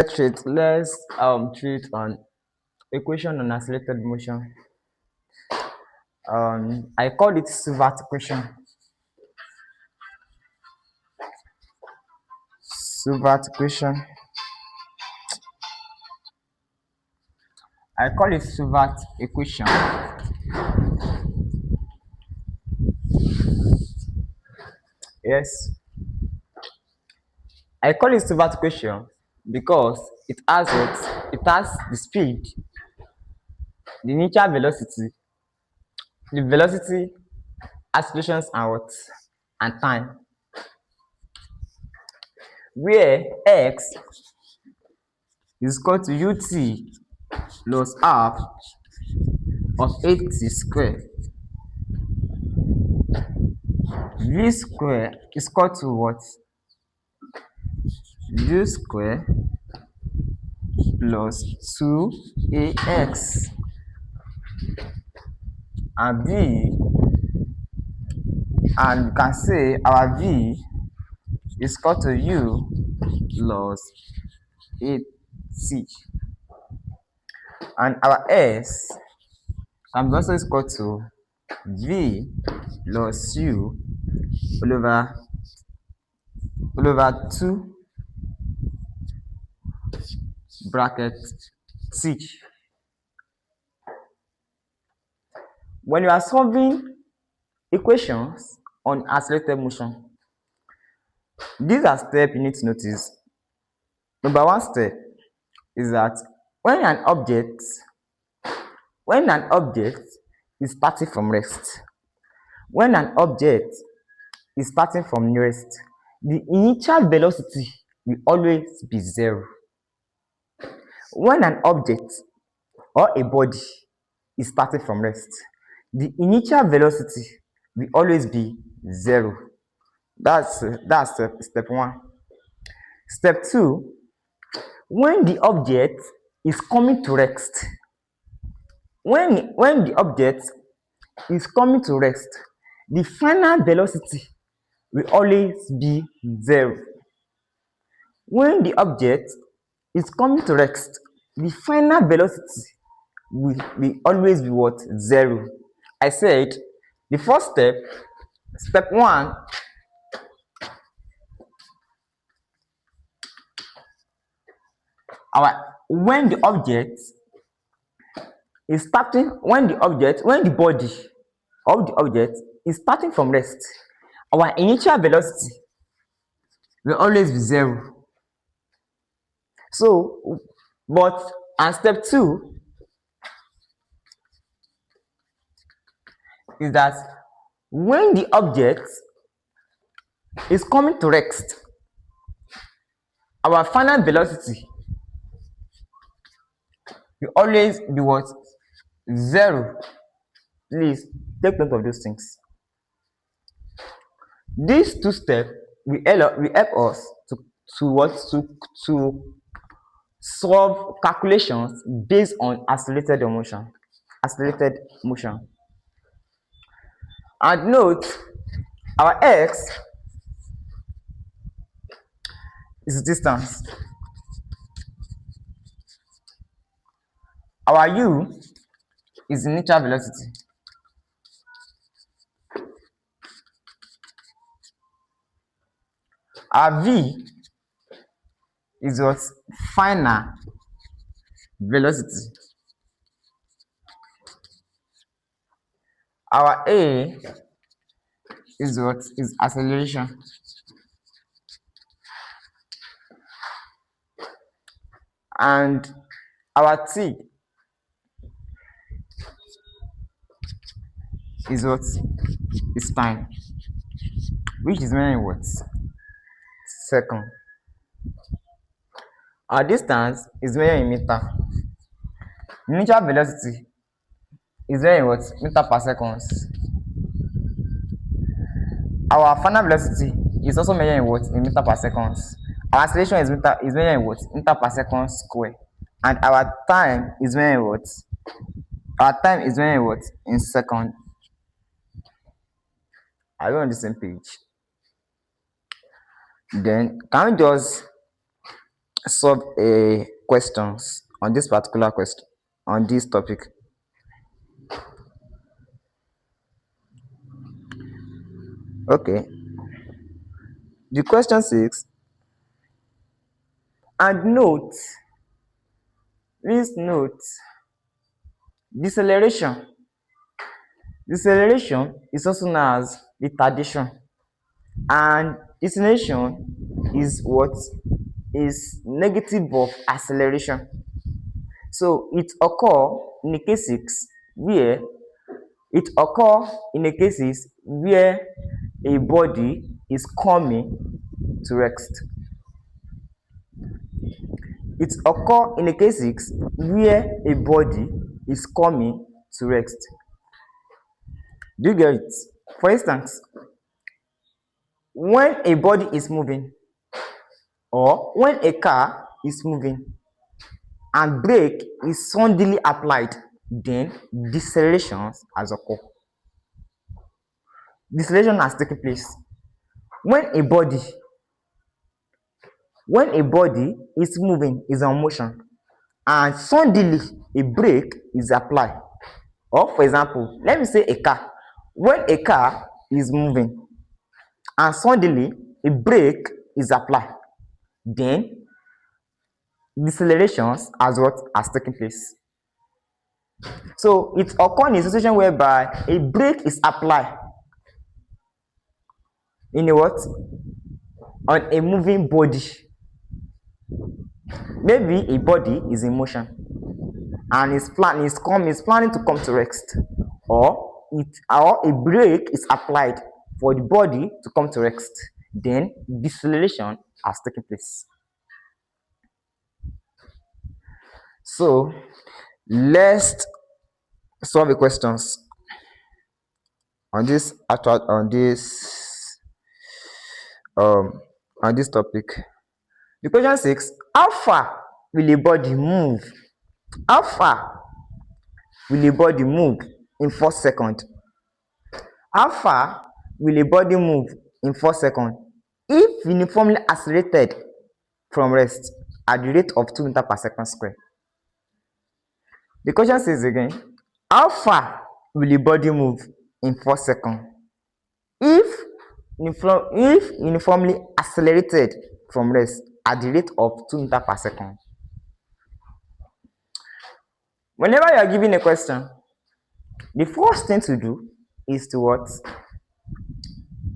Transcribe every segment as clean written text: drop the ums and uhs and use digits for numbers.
Let's treat on equation on accelerated motion. I call it SUVAT equation. SUVAT equation. I call it SUVAT equation. Yes. I call it SUVAT equation because it has what? It has the speed, the initial velocity, the velocity, accelerations, and what? And time. Where x is equal to ut plus half of 80 square. V square is equal to what? U square plus 2ax, and you can say our v is equal to u plus 8c, and our s can be also equal to v plus u all over 2 bracket c. When you are solving equations on accelerated motion, these are steps you need to notice. Number one step is that when an object is starting from rest, the initial velocity will always be 0. When an object or a body is starting from rest, the initial velocity will always be 0. That's step 1. Step 2, when the object is coming to rest, the final velocity will always be 0. When the object is coming to rest, the final velocity will always be what? 0. I said the first step 1, when the body of the object is starting from rest, our initial velocity will always be 0. So, and step 2 is that when the object is coming to rest, our final velocity will always be what? 0. Please take note of those things. These 2 steps will help us to solve calculations based on accelerated motion. And note, our x is distance, our u is initial velocity, our v is what? Final velocity, our a is what? Is acceleration, and our t is what? Is time, which is measured in what? Second. Our distance is measured in meter. Initial velocity is measured in what? Meter per second. Our final velocity is also measured in what? In meter per second. Our acceleration is measured in what? Meter per second square. And our time is measured in what? Our time is measured in what? In second. Are we on the same page? Then can we just solve a questions on this particular question on this topic. Okay, the question says, and note, please note, deceleration. Deceleration is also known as retardation, and deceleration is what is negative of acceleration. So where it occur in a cases where a body is coming to rest. It occur in a cases where a body is coming to rest. Do you get it? For instance, when a body is moving or when a car is moving and brake is suddenly applied, then deceleration has occurred. Deceleration has taken place when a body is moving, is on motion, and suddenly a brake is applied. Or for example, let me say a car. When a car is moving and suddenly a brake is applied, then deceleration has taken place. So it occurs in a situation whereby a brake is applied in a what? On a moving body. Maybe a body is in motion and is planning to come to rest, or a brake is applied for the body to come to rest, then deceleration has taken place. So let's solve the questions on this topic. The question says, how far will a body move? How far will a body move in 4 seconds? How far will a body move in 4 seconds if uniformly accelerated from rest at the rate of 2 meters per second square? The question says again, how far will a body move in 4 seconds if uniformly accelerated from rest at the rate of 2 meters per second? Whenever you are given a question, the first thing to do is to what?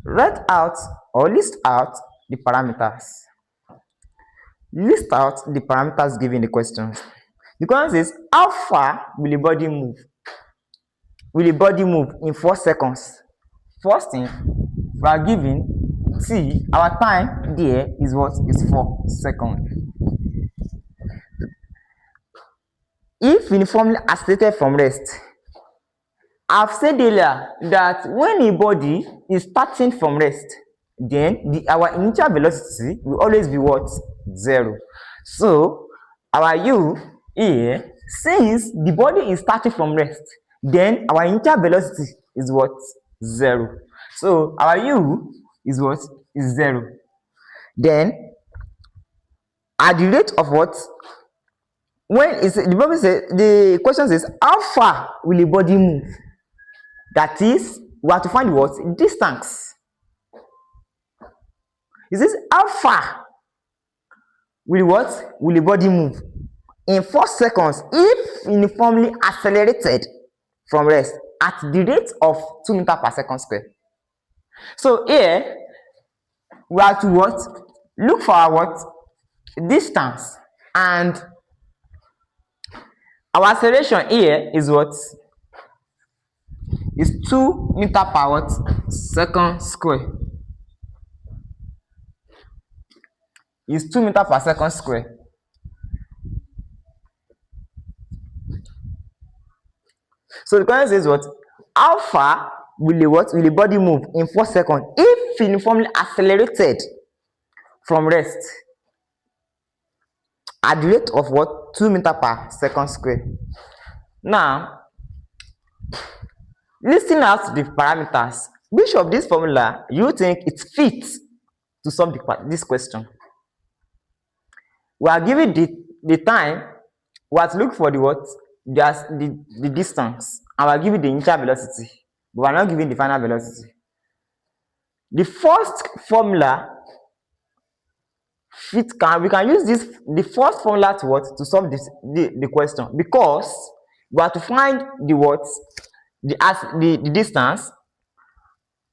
Write out or list out the parameters. List out the parameters given the question. The question says, how far will the body move? Will the body move in 4 seconds? First thing, we are given t. Our time there is what? Is 4 seconds. If uniformly accelerated from rest, I've said earlier that when a body is starting from rest, then our initial velocity will always be what? 0. So our u here, since the body is starting from rest, then our initial velocity is what? 0. So our u is what? Is 0. Then at the rate of what? When is the question says, how far will a body move? That is, we have to find what? Distance. It says, how far will what? Will the body move in 4 seconds if uniformly accelerated from rest at the rate of 2 meters per second square? So here we have to what? Look for our what? Distance, and our acceleration here is what? Is 2 meters per what? Second square. Is 2 meters per second square. So the question says what? How far will the body move in 4 seconds if uniformly accelerated from rest at the rate of what? 2 meters per second square. Now, listing out the parameters, which of these formula you think it fits to solve this question? We are given the time. We have to look for the what? The distance, and we are given the initial velocity, but we are not given the final velocity. The first formula we can use the first formula to what? To solve the question, because we have to find the what? The distance.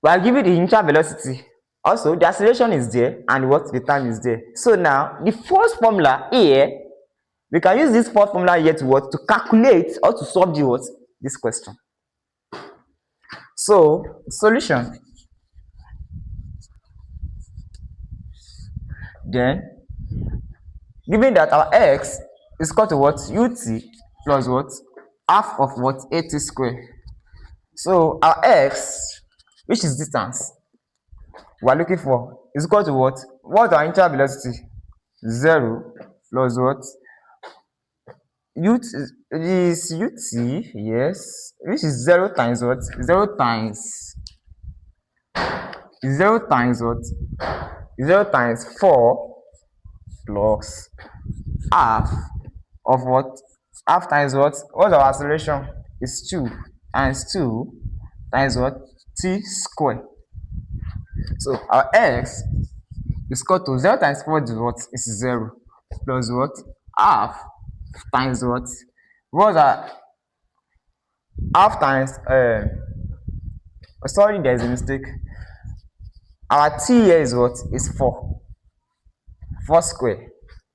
We are given the initial velocity. Also, the acceleration is there, and what? The time is there. So now, the first formula here, we can use this first formula here to what? To calculate or to solve the what? This question. So, solution. Then, given that our x is equal to what? Ut plus what? Half of what? At squared. So, our x, which is distance, we are looking for, is equal to what? What our initial velocity? 0 plus what? Ut is ut, yes, which is 0 times what? 0 times what? 0 times 4 plus half of what? Half times what? What's our acceleration? Is 2 times 2 times what? T square. So our x is equal to 0 times 4 is what? Is 0 plus what? Half times what? What's our half times? Sorry, there's a mistake. Our t here is what? Is 4. 4 square.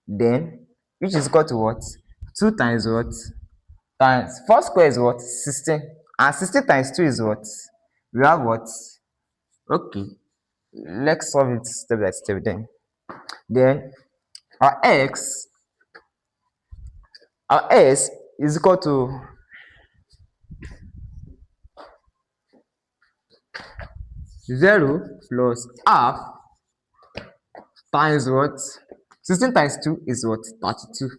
Then, which is equal to what? 2 times what? Times 4 square is what? 16. And 16 times 2 is what? We have what? Okay. Let's solve it step by step then. Then, our s is equal to 0 plus half times what? 16 times 2 is what? 32.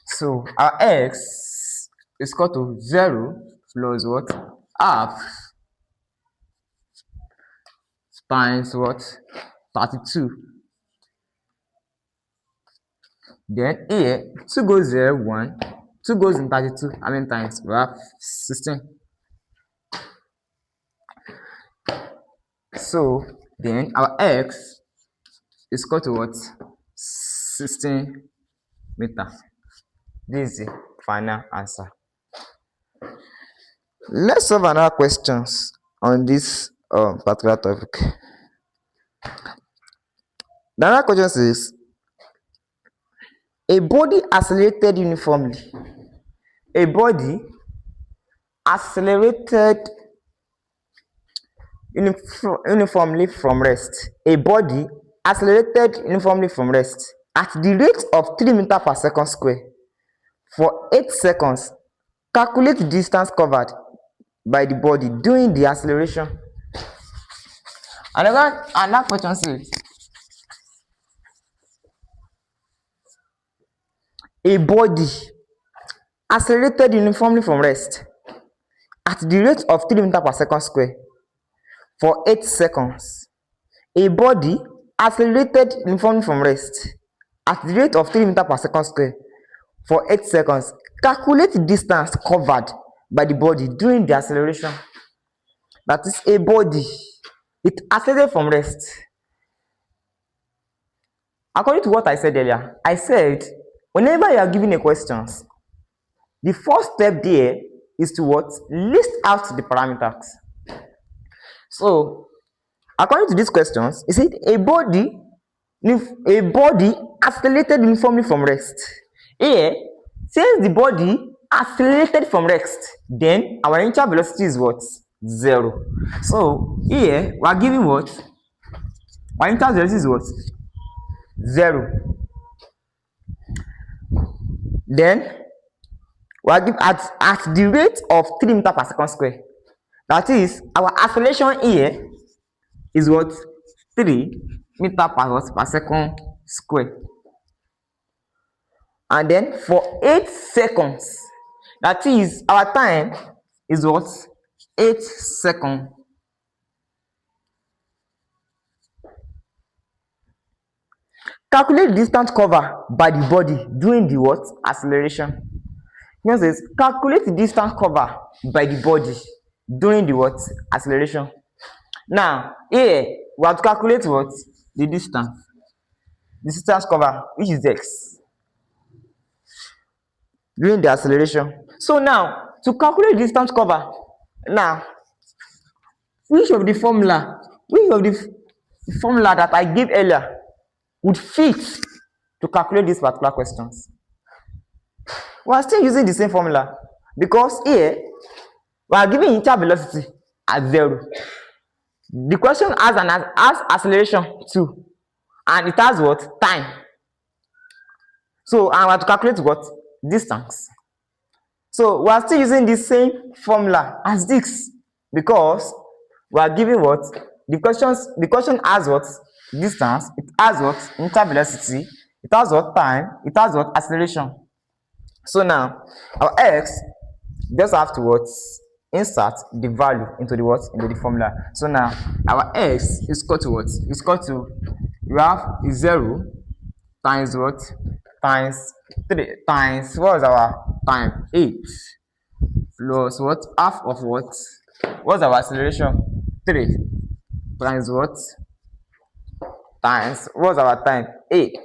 So our x is equal to 0 plus what? Half times what? 32. Then here, 2 goes there, 1. 2 goes in 32. How many times? We have 16. So then our x is equal to what? 16 meters. This is the final answer. Let's solve another questions on this particular topic. The other question says, a body accelerated uniformly. A body accelerated uniformly from rest. A body accelerated uniformly from rest at the rate of 3 meters per second square for 8 seconds. Calculate the distance covered by the body during the acceleration. Another question says, a body accelerated uniformly from rest at the rate of 3 meters per second square for 8 seconds. A body accelerated uniformly from rest at the rate of 3 meters per second square for 8 seconds. Calculate the distance covered by the body during the acceleration. That is, a body, it accelerated from rest. According to what I said earlier, I said whenever you are given a question, the first step there is to what? List out the parameters. So, according to these questions, it said a body accelerated uniformly from rest. Here, since the body accelerated from rest, then our initial velocity is what? 0. So here we are giving what? Our initial velocity is what? 0. Then we are given at the rate of 3 meters per second square. That is, our acceleration here is what? 3 meters per second square. And then for 8 seconds, that is, our time is what? 8 seconds. Calculate the distance covered by the body during the what? Acceleration. Here says calculate the distance covered by the body during the what? Acceleration. Now here we have to calculate what? The distance covered, which is x, during the acceleration. So now to calculate the distance covered, now which of the formula that I gave earlier would fit to calculate these particular questions? We are still using the same formula because here we are giving initial velocity at 0. The question has acceleration too, and it has what? Time. So I want to calculate what? Distance. So we are still using the same formula as this because we are giving what? The question has what? Distance. It has what? Initial velocity. It has what? Time. It has what? Acceleration. So now our x just have to what? Insert the value into the what? Into the formula. So now our x is equal to what? Is equal to, we have 0 times what? Times 3 times what is our time? 8 plus what? Half of what? What's our acceleration? 3 times what? Times what's our time? 8.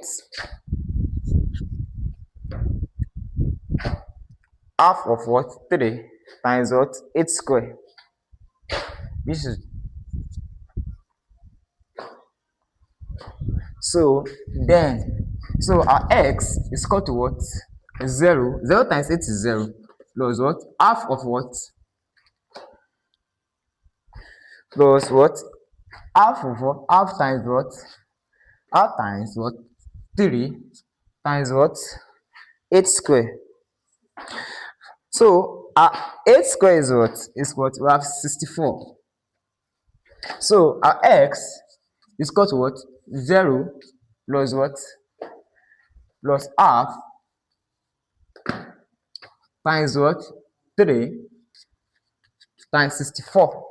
Half of what? 3 times what? 8 square. This is so our x is equal to what? 0. 0 times 8 is 0 plus what? Half of what? Plus what? Half of what? Half times what? Half times what? 3 times what? 8 square. So our 8 square is what? Is what? We have 64. So our x is equal to what? 0 plus what? Plus half times what? 3 times 64.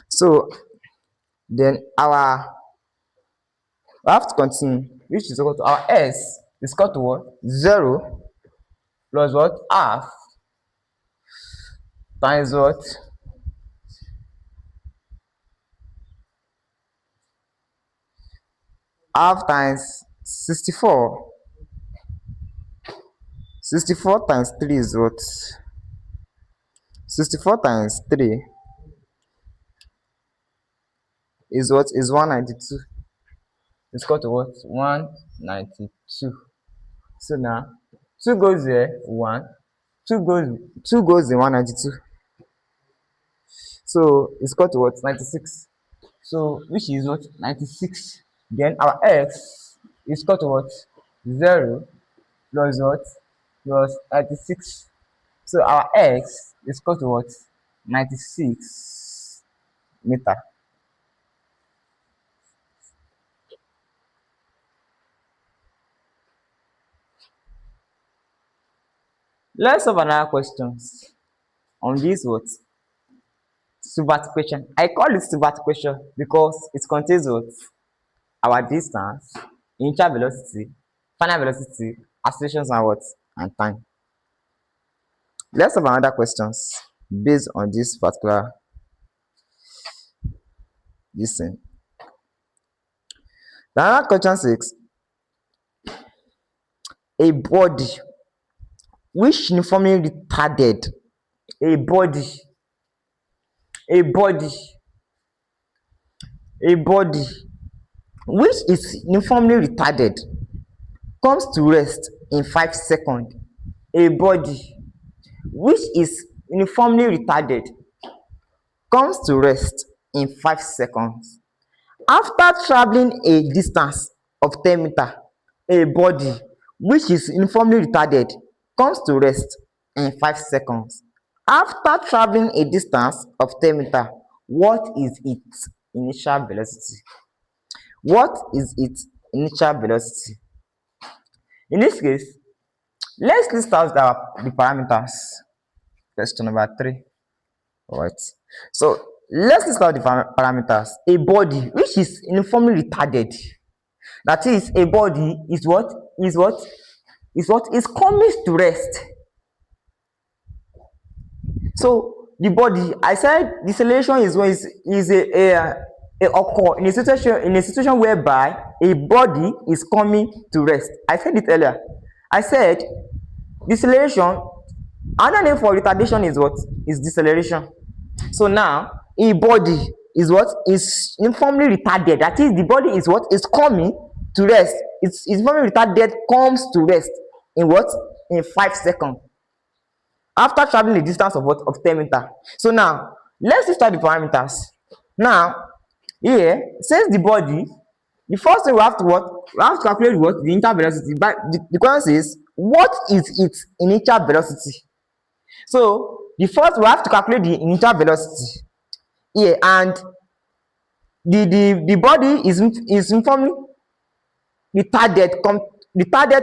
So then we have to continue, which is equal to our s is equal to what? 0 plus what? Half times what? Half times 64. 64 times 3 is what? 64 times 3 is what? Is 192. It's equal to what? 192. So now 2 goes there, 1. 2 goes in 192. So it's equal to what? 96. So which is what? 96. Then our x is equal to what? 0 plus what? Plus 96. So our x is equal to what? 96 meter. Let's have another questions on this what? SUVAT question. I call it SUVAT question because it contains what? Our distance, initial velocity, final velocity, accelerations and what? And time. Let's have another questions based on this particular thing. The another question says a body which uniformly retarded, a body which is uniformly retarded comes to rest in 5 seconds. A body which is uniformly retarded comes to rest in 5 seconds. After traveling a distance of 10 meters, a body which is uniformly retarded comes to rest in 5 seconds. After traveling a distance of 10 meters, what is its initial velocity? What is its initial velocity? In this case, let's list out the parameters. Question number 3. All right. So let's list out the parameters. A body which is uniformly retarded. That is, a body is what is coming to rest. So the body, I said deceleration is a occur in a situation whereby a body is coming to rest. I said it earlier. I said deceleration, another name for retardation is what? Is deceleration. So now a body is what? Is uniformly retarded. That is, the body is what? Is coming to rest. It's uniformly retarded comes to rest in what? In 5 seconds. After traveling a distance of what? Of 10 meters. So now let's start the parameters. Now here, since the body, the first thing we have to what? We have to calculate what? The initial velocity. But the question is, what is its initial velocity? So the first we have to calculate the initial velocity here, and the body is uniformly retarded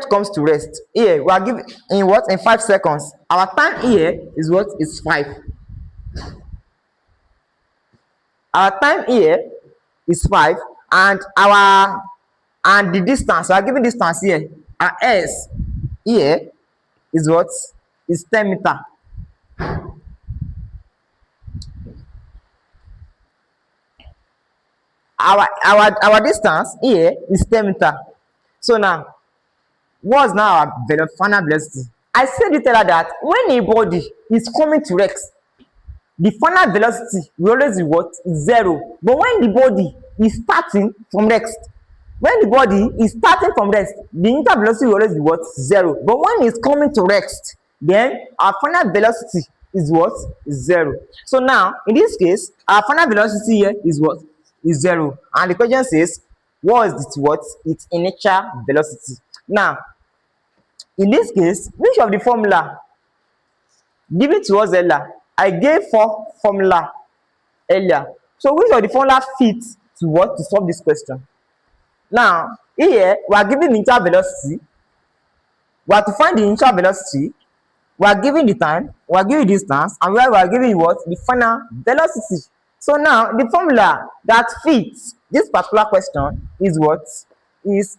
comes to rest. Here we are given in what? In 5 seconds. Our time here is what? Is 5. Our time here is 5, and the distance we are given distance here. Our s here is what? Is 10 meters. Our distance here is 10 meters. So now, what's now our final velocity? I said it earlier that when a body is coming to rest, the final velocity will always be what? 0. But when the body is starting from rest, the initial velocity will always be what? 0. But when it's coming to rest, then our final velocity is what? 0. So now, in this case, our final velocity here is what? Is 0. And the question says, what is it? What? Its initial velocity. Now, in this case, which of the formula given to us earlier? I gave 4 formula earlier. So which of the formula fits to what? To solve this question? Now, here we are given the initial velocity. We have to find the initial velocity. We are given the time. We are given the distance, and we are given what? The final velocity. So now the formula that fits this particular question is what? Is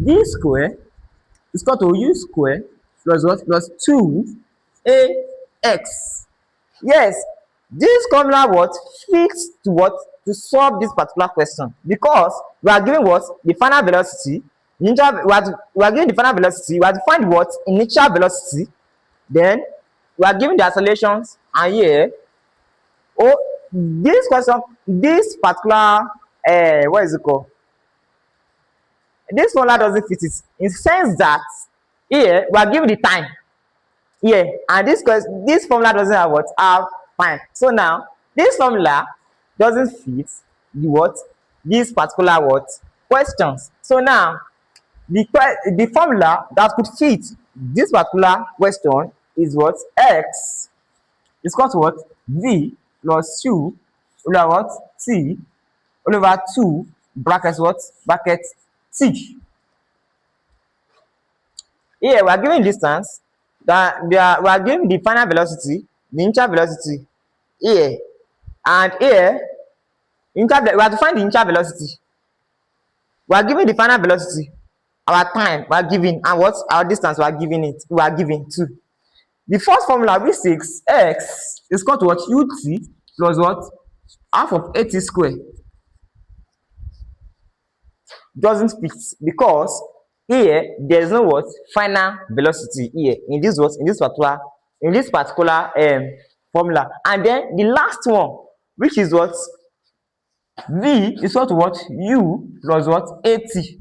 d square is equal to u square plus what? Plus 2ax. Yes, this formula what? Fits to what? To solve this particular question, because we are given what? The final velocity. We are given the final velocity. We have to find what? Initial velocity. Then we are given the accelerations, and here, this question, this particular what is it called? This formula doesn't fit it, in the sense that here we are given the time here, and this formula doesn't have what? Have time. So now this formula doesn't fit the what? This particular what? Questions. So now the formula that could fit this particular question is what? X is equal to what? V plus 2 over what? T over 2 brackets what? Bracket T. Here we are given distance, that we are given the final velocity, the initial velocity here, and here we have to find the initial velocity. We are given the final velocity, our time we are given, and what? Our distance we are given too. The first formula, which says x is equal to what? Ut plus what? Half of 80 square, doesn't fit, because here there is no what? Final velocity here in this what? In this particular formula. And then the last one, which is what? V is equal to what? U plus what? 80.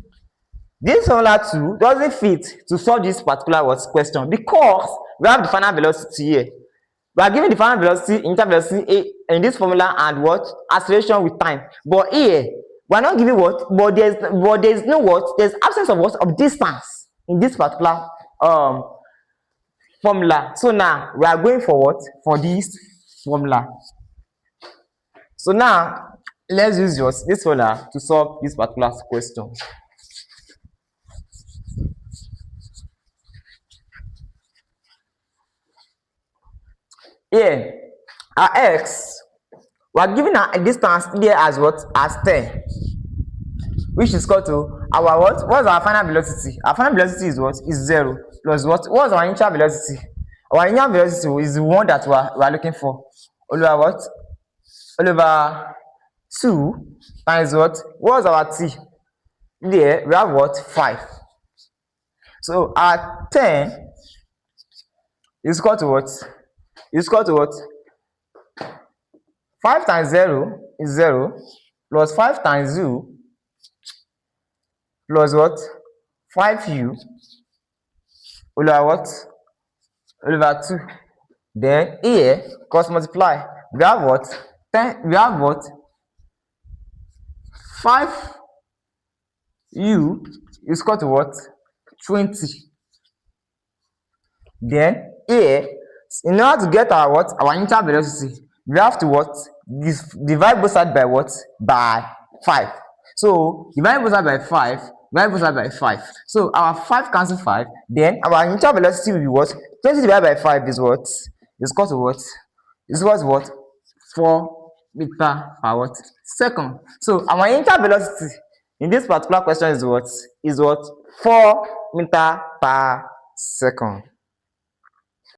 This formula too doesn't fit to solve this particular what? Question, because we have the final velocity here. We are given the final velocity, initial velocity in this formula, and what? Acceleration with time. But here we are not given what? But there's no what? There's absence of what? Of distance in this particular formula. So now we are going for what? For this formula. So now let's use this formula to solve this particular question. Here, our x, we are given a distance here as what? As 10, which is equal to our what? What's our final velocity? Our final velocity is what? Is 0 plus what? What's our initial velocity? Our initial velocity is the one that we are looking for. All over what? All over 2 times what? What's our t? There we have what? 5. So our 10 is equal to what? Is equal to what? 5 times 0 is 0 plus 5 times u plus what? 5u over what? Over 2. Then here cross multiply. We have what? 10. We have what? 5u is equal to what? 20. Then here, in order to get our what? Our initial velocity, we have to what? Divide both sides by what? By 5. So divide both sides by 5. Divide both sides by 5. So our 5 cancel 5. Then our initial velocity will be what? 20 divided by 5 is what? Is equal to what? Is equal to what? 4 meter per what? Second. So our initial velocity in this particular question is what? Is what? 4 meter per second.